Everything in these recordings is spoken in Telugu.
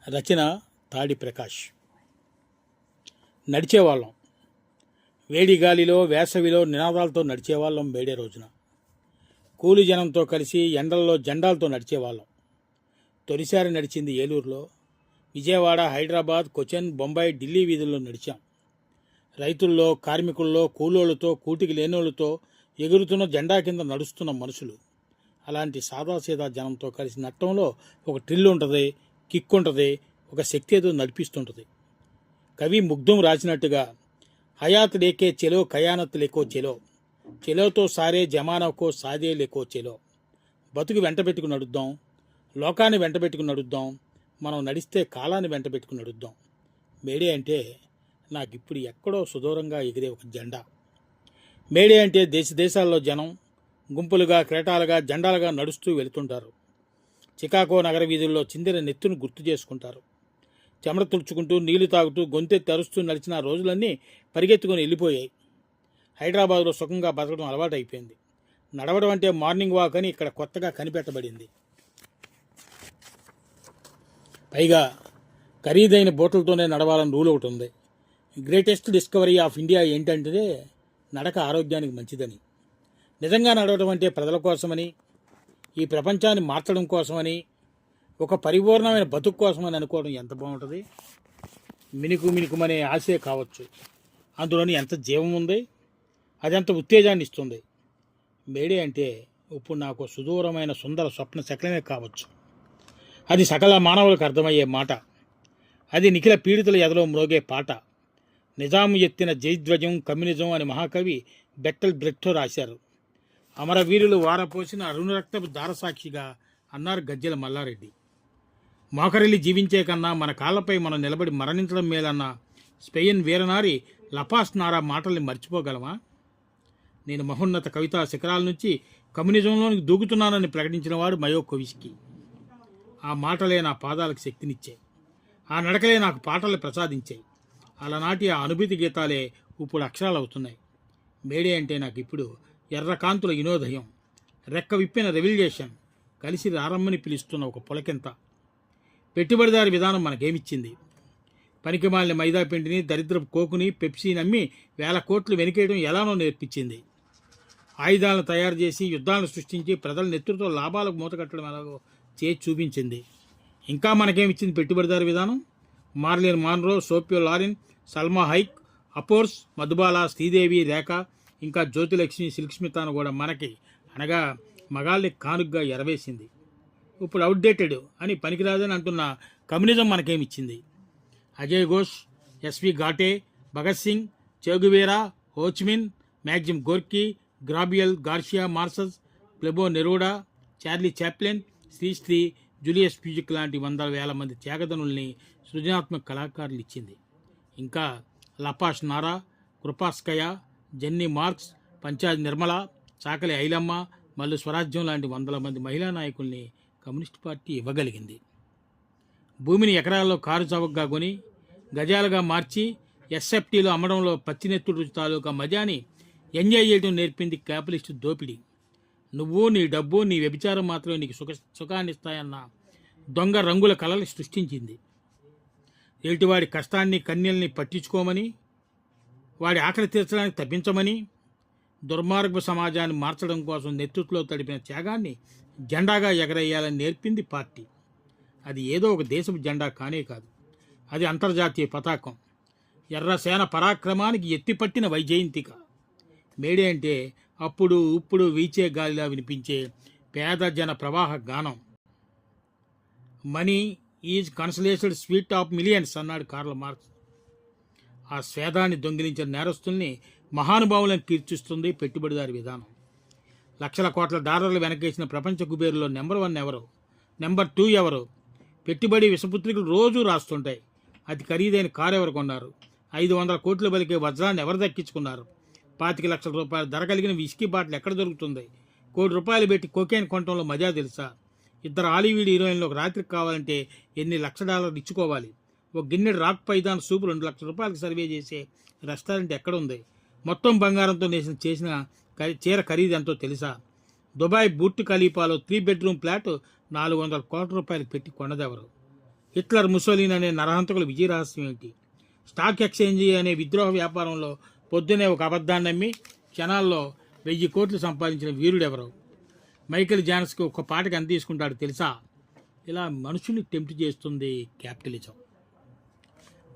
రచన తాడి ప్రకాష్. నడిచేవాళ్ళం. వేడి గాలిలో వేసవిలో నినాదాలతో నడిచేవాళ్ళం. మేడే రోజున కూలి జనంతో కలిసి ఎండల్లో జెండాలతో నడిచేవాళ్ళం. తొలిసారి నడిచింది ఏలూరులో. విజయవాడ, హైదరాబాద్, కొచ్చిన్, బొంబాయి, ఢిల్లీ వీధుల్లో నడిచాం. రైతుల్లో, కార్మికుల్లో, కూలోళ్ళతో, కూటికి లేనోళ్ళతో ఎగురుతున్న జెండా కింద నడుస్తున్న మనుషులు. అలాంటి సాదాసీదా జనంతో కలిసి నట్టంలో ఒక థ్రిల్ ఉంటుంది, కిక్ ఉంటుంది, ఒక శక్తి ఏదో నడిపిస్తుంటుంది. కవి ముగ్ధం రాసినట్టుగా హయాత్ లేకే చెలో కయానత్ లేకో చెలో, చెలోతో సారే జమానాకో సాదే లేకో చెలో. బతుకు వెంట పెట్టుకుని నడుద్దాం, లోకాన్ని వెంట పెట్టుకుని నడుద్దాం, మనం నడిస్తే కాలాన్ని వెంట పెట్టుకుని నడుద్దాం. మేడే అంటే నాకు ఇప్పుడు ఎక్కడో సుదూరంగా ఎగిరే ఒక జెండా. మేడే అంటే దేశ దేశాల్లో జనం గుంపులుగా, క్రేటాలుగా, జెండాలుగా నడుస్తూ వెళుతుంటారు. చికాగో నగర వీధుల్లో చిందిన నెత్తును గుర్తు చేసుకుంటారు. చెమట తుడుచుకుంటూ, నీళ్లు తాగుతూ, గొంతెత్తి అరుస్తూ నడిచిన రోజులన్నీ పరిగెత్తుకొని వెళ్ళిపోయాయి. హైదరాబాద్లో సుఖంగా బతకడం అలవాటు అయిపోయింది. నడవడం అంటే మార్నింగ్ వాక్ అని ఇక్కడ కొత్తగా కనిపెట్టబడింది. పైగా ఖరీదైన బోట్లతోనే నడవాలని రూల్ ఒకటి ఉంది. గ్రేటెస్ట్ డిస్కవరీ ఆఫ్ ఇండియా ఏంటంటే నడక ఆరోగ్యానికి మంచిదని. నిజంగా నడవడం అంటే ప్రజల కోసమని, ఈ ప్రపంచాన్ని మార్చడం కోసమని, ఒక పరిపూర్ణమైన బతుకు కోసమని అనుకోవడం ఎంత బాగుంటుంది. మినుకుమనే ఆశే కావచ్చు, అందులోని ఎంత జీవం ఉంది, అదెంత ఉత్తేజాన్ని ఇస్తుంది. మేడే అంటే ఇప్పుడు నాకు సుదూరమైన సుందర స్వప్న శకలమే కావచ్చు. అది సకల మానవులకు అర్థమయ్యే మాట. అది నిఖిల పీడితుల ఎదలో మ్రోగే పాట. నిజాము ఎత్తిన జయధ్వజం కమ్యూనిజం అని మహాకవి బెట్టల్ బ్రెక్టో రాశారు. అమరవీరులు వారపోసిన అరుణరక్తపు దారసాక్షిగా అన్నారు గజ్జెల మల్లారెడ్డి. మోకరిల్లి జీవించే కన్నా మన కాళ్ళపై మనం నిలబడి మరణించడం మేలన్న స్పెయిన్ వీరనారి లపాస్ నారా మాటల్ని మర్చిపోగలమా? నేను మహోన్నత కవితా శిఖరాల నుంచి కమ్యూనిజంలోనికి దూకుతున్నానని ప్రకటించిన వాడు మయోకోవిస్కీ. ఆ మాటలే నా పాదాలకు శక్తినిచ్చాయి, ఆ నడకలే నాకు పాటలు ప్రసాదించాయి. అలనాటి ఆ అనుభూతి గీతాలే ఇప్పుడు అక్షరాలు అవుతున్నాయి. మేడే అంటే నాకు ఇప్పుడు ఎర్రకాంతుల వినోదయం, రెక్క విప్పిన రెవల్యూషన్, కలిసి రారమ్మని పిలుస్తున్న ఒక పులకెంత. పెట్టుబడిదారి విధానం మనకేమిచ్చింది? పనికిమాలిన మైదా పిండిని, దరిద్రపు కోకుని, పెప్సీ నమ్మి 1000 కోట్లు వెనుకేయడం ఎలానో నేర్పించింది. ఆయుధాలను తయారు చేసి, యుద్ధాలను సృష్టించి, ప్రజల నెత్తురుతో లాభాలకు మూతకట్టడం ఎలాగో చేసి చూపించింది. ఇంకా మనకేమిచ్చింది పెట్టుబడిదారి విధానం? Marilyn Monroe, Sophia Loren, Salma Hayek, అపోర్స్, మధుబాల, శ్రీదేవి, రేఖ, ఇంకా జ్యోతిలక్ష్మి, సిల్క్స్మితాను కూడా మనకి అనగా మగాళ్ళని కానుగ్గా ఎరవేసింది. ఇప్పుడు అవుట్డేటెడ్ అని పనికిరాదని అంటున్న కమ్యూనిజం మనకేమిచ్చింది? Ajay Ghosh, S V Ghate, Bhagat Singh, Che Guevara, Ho Chi Minh, Maxim Gorky, Gabriel Garcia Marquez, Pablo Neruda, Charlie Chaplin, Sri Sri, Julius Fucik లాంటి 100,000 మంది త్యాగదనుల్ని సృజనాత్మక కళాకారులు ఇచ్చింది. ఇంకా La Pasionaria, Krupskaya, Jenny Marx, Panchayat Nirmala, Chakali Ailamma, Mallu Swarajyam లాంటి 100 మంది మహిళా నాయకుల్ని కమ్యూనిస్ట్ పార్టీ ఇవ్వగలిగింది. భూమిని ఎకరాల్లో కారు చౌకగా కొని గజాలుగా మార్చి ఎస్ఎఫ్టీలో అమ్మడంలో పచ్చినెత్తుడు తాలూకా మజాని ఎంజాయ్ చేయడం నేర్పింది క్యాపిటలిస్టు దోపిడీ. నువ్వు, నీ డబ్బు, నీ వ్యభిచారం మాత్రమే నీకు సుఖాన్ని ఇస్తాయన్న దొంగ రంగుల కళలు సృష్టించింది. ఎదుటివాడి కష్టాన్ని, కన్యల్ని పట్టించుకోమని, వాడి ఆకలి తీర్చడానికి తప్పించమని, దుర్మార్గ సమాజాన్ని మార్చడం కోసం నెతృత్వంలో తడిపిన త్యాగాన్ని జెండాగా ఎగరేయాలని నేర్పింది పార్టీ. అది ఏదో ఒక దేశపు జెండా కానే కాదు, అది అంతర్జాతీయ పతాకం, ఎర్రసేన పరాక్రమానికి ఎత్తిపట్టిన వైజయంతిక. మేడే అంటే అప్పుడు ఇప్పుడు వీచే గాలిలా వినిపించే పేద జన ప్రవాహ గానం. Money is consolidated sweat of millions అన్నాడు కార్ల్ మార్క్స్. ఆ స్వేదాన్ని దొంగిలించిన నేరస్తుల్ని మహానుభావులను కీర్తిస్తుంది పెట్టుబడిదారి విధానం. లక్షల కోట్ల డాలర్లు వెనకేసిన ప్రపంచ కుబేరులో నెంబర్ 1 ఎవరు, నెంబర్ 2 ఎవరు? పెట్టుబడి విషపుత్రికలు రోజూ రాస్తుంటాయి. అతి ఖరీదైన కారు ఎవరు కొన్నారు? 500 కోట్లు బలికే వజ్రాన్ని ఎవరు దక్కించుకున్నారు? 25 లక్షల రూపాయల ధర కలిగిన విస్కీ బాటిల్ ఎక్కడ దొరుకుతుంది? ₹1 కోటి పెట్టి కోకేన్ కొనటంలో మజా తెలుసా? 2 హాలీవుడ్ హీరోయిన్లు ఒక రాత్రికి కావాలంటే ఎన్ని $1,00,000 ఇచ్చుకోవాలి? ఒక గిన్నెడు రాక్ పైదాన్ సూపు $2 లక్షలకు సర్వే చేసే రెస్టారెంట్ ఎక్కడుంది? మొత్తం బంగారంతో చేసిన చీర ఖరీదు ఎంతో తెలుసా? దుబాయ్ బుర్జ్ ఖలీఫాలో 3 బెడ్రూమ్ ఫ్లాట్ 400 కోట్ల రూపాయలు పెట్టి కొన్నదెవరు? హిట్లర్, ముసోలిన్ అనే నరహంతకుల విజయ రహస్యం ఏంటి? స్టాక్ ఎక్స్చేంజీ అనే విద్రోహ వ్యాపారంలో పొద్దునే ఒక అబద్ధాన్ని నమ్మి క్షణాల్లో 1000 కోట్లు సంపాదించిన వీరుడెవరు? మైకేల్ జాన్స్కి ఒక్క పాటకి ఎంత తీసుకుంటాడు తెలుసా? ఇలా మనుషుల్ని టెంప్ట్ చేస్తుంది క్యాపిటలిజం.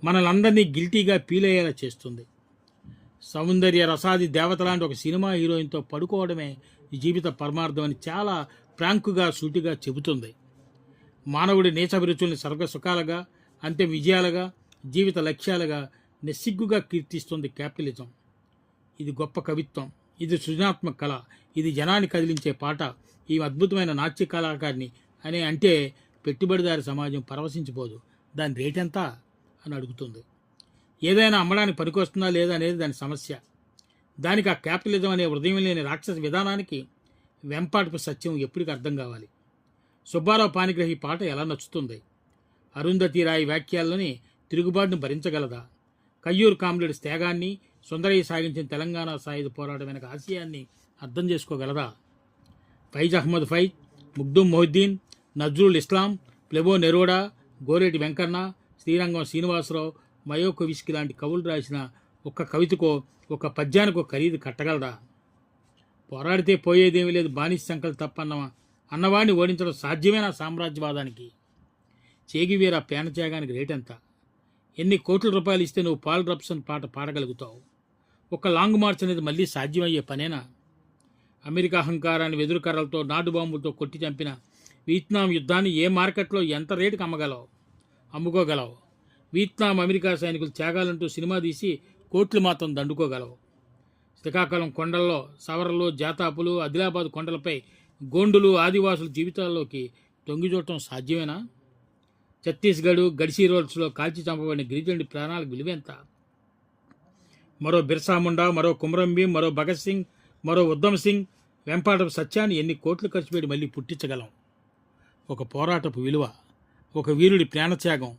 మనలందరినీ గిల్టీగా ఫీల్ అయ్యేలా చేస్తుంది. సౌందర్య రసాది దేవత లాంటి ఒక సినిమా హీరోయిన్తో పడుకోవడమే ఈ జీవిత పరమార్థం అని చాలా ఫ్రాంకుగా సూటిగా చెబుతుంది. మానవుడి నీచభిరుచుల్ని స్వర్గ సుఖాలుగా, అంత్య విజయాలుగా, జీవిత లక్ష్యాలుగా నిస్సిగ్గుగా కీర్తిస్తుంది క్యాపిటలిజం. ఇది గొప్ప కవిత్వం, ఇది సృజనాత్మక కళ, ఇది జనాన్ని కదిలించే పాట, ఈ అద్భుతమైన నాట్య కళాకారిని అని అంటే పెట్టుబడిదారి సమాజం పరవశించిపోదు. దాని రేటెంత అని అడుగుతుంది. ఏదైనా అమ్మడానికి పనికొస్తుందా లేదా అనేది దాని సమస్య. దానికి ఆ క్యాపిటలిజం అనే హృదయం లేని రాక్షస విధానానికి వెంపాటపు సత్యం ఎప్పటికి అర్థం కావాలి. సుబ్బారావు పాణిగ్రహి పాట ఎలా నచ్చుతుంది? అరుంధతి రాయి వాక్యాల్లోని తిరుగుబాటును భరించగలదా? కయ్యూరు కామ్రేడ్ త్యాగాన్ని, సుందరయ్య సాగించిన తెలంగాణ సాయుధ పోరాటం వెనక ఆశయాన్ని అర్థం చేసుకోగలదా? ఫైజ్ అహ్మద్ ఫైజ్, ముగ్దుం మొహిద్దీన్, నజ్రుల్ ఇస్లాం, ప్లెబో నెరోడా, గోరేటి వెంకన్న, శ్రీరంగం శ్రీనివాసరావు, మయోకోవిస్కి లాంటి కవులు రాసిన ఒక్క కవితకో, ఒక పద్యానికో ఖరీదు కట్టగలదా? పోరాడితే పోయేదేమీ లేదు, బానిస సంకల్పం తప్పన్నవా అన్నవాడిని ఓడించడం సాధ్యమైన సామ్రాజ్యవాదానికి? చేగివీర పేనత్యాగానికి రేటెంత? ఎన్ని కోట్ల రూపాయలు ఇస్తే నువ్వు పాల్ రబ్సన్ పాట పాడగలుగుతావు? ఒక లాంగ్ మార్చ్ అనేది మళ్ళీ సాధ్యమయ్యే పనేనా? అమెరికా అహంకారాన్ని వెదురు కర్రలతో, నాటు బాంబులతో కొట్టి చంపిన వియత్నాం యుద్ధాన్ని ఏ మార్కెట్లో ఎంత రేటుకి అమ్ముకోగలవు? వియత్నాం అమెరికా సైనికులు త్యాగాలంటూ సినిమా తీసి కోట్లు మాత్రం దండుకోగలవు. శ్రీకాకుళం కొండల్లో సవరలు, జాతాపులు, ఆదిలాబాద్ కొండలపై గోండులు, ఆదివాసుల జీవితాల్లోకి తొంగిచూడటం సాధ్యమేనా? ఛత్తీస్గఢ్ గడిసిరోడ్స్లో కాల్చి చంపబడిన గిరిజనుడి ప్రాణాలకు విలువెంత? మరో బిర్సా ముండా, మరో కుమరం భీం, మరో భగత్ సింగ్, మరో ఉద్దమ్ సింగ్, వెంపాటపు సత్యాన్ని ఎన్ని కోట్లు ఖర్చు పెట్టి మళ్ళీ పుట్టించగలం? ఒక పోరాటపు విలువ, ఒక వీరుడి ప్రాణత్యాగం,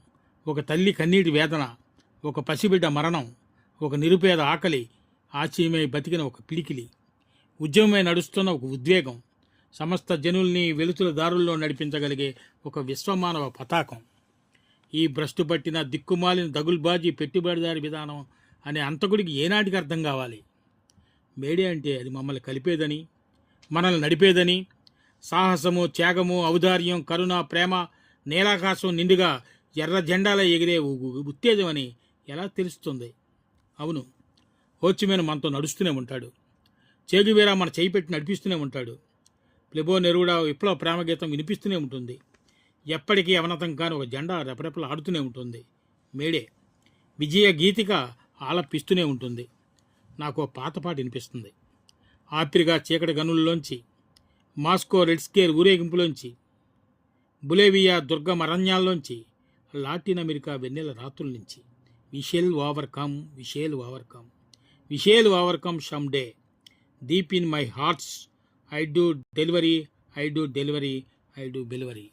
ఒక తల్లి కన్నీటి వేదన, ఒక పసిబిడ్డ మరణం, ఒక నిరుపేద ఆకలి, ఆశ్చర్యమై బతికిన ఒక పిడికిలి, ఉద్యమమై నడుస్తున్న ఒక ఉద్వేగం, సమస్త జనుల్ని వెలుతుల దారుల్లో నడిపించగలిగే ఒక విశ్వమానవ పతాకం. ఈ భ్రష్టు పట్టిన దిక్కుమాలిన దగుల్బాజీ పెట్టుబడిదారి విధానం అనే అంతకుడికి ఏనాటికి అర్థం కావాలి? మేడే అంటే అది మమ్మల్ని కలిపేదని, మనల్ని నడిపేదని, సాహసము, త్యాగము, ఔదార్యం, కరుణ, ప్రేమ, నీలాకాశం నిండుగా ఎర్ర జెండాల ఎగిరే ఉత్తేజం అని ఎలా తెలుస్తుంది? అవును, హోచిమిన్ మనతో నడుస్తూనే ఉంటాడు. చేగువేరా మన చేయి పెట్టి నడిపిస్తూనే ఉంటాడు. ప్లెబో నెరూడా విప్లవ ప్రేమగీతం వినిపిస్తూనే ఉంటుంది. ఎప్పటికీ అవనతం కాని ఒక జెండా రెపరెపలు ఆడుతూనే ఉంటుంది. మేడే విజయ గీతిక ఆలపిస్తూనే ఉంటుంది. నాకు పాత పాట వినిపిస్తుంది. ఆపిరిగా చీకటి గనుల్లోంచి, మాస్కో రెడ్ స్కేర్ ఊరేగింపులోంచి, బులేవియా దుర్గం అరణ్యాల్లోంచి, లాటిన్ అమెరికా వెన్నెల రాత్రుల నుంచి. We shall overcome, we shall overcome, we shall overcome some day. Deep in my hearts I do delivery, I do delivery, I do delivery.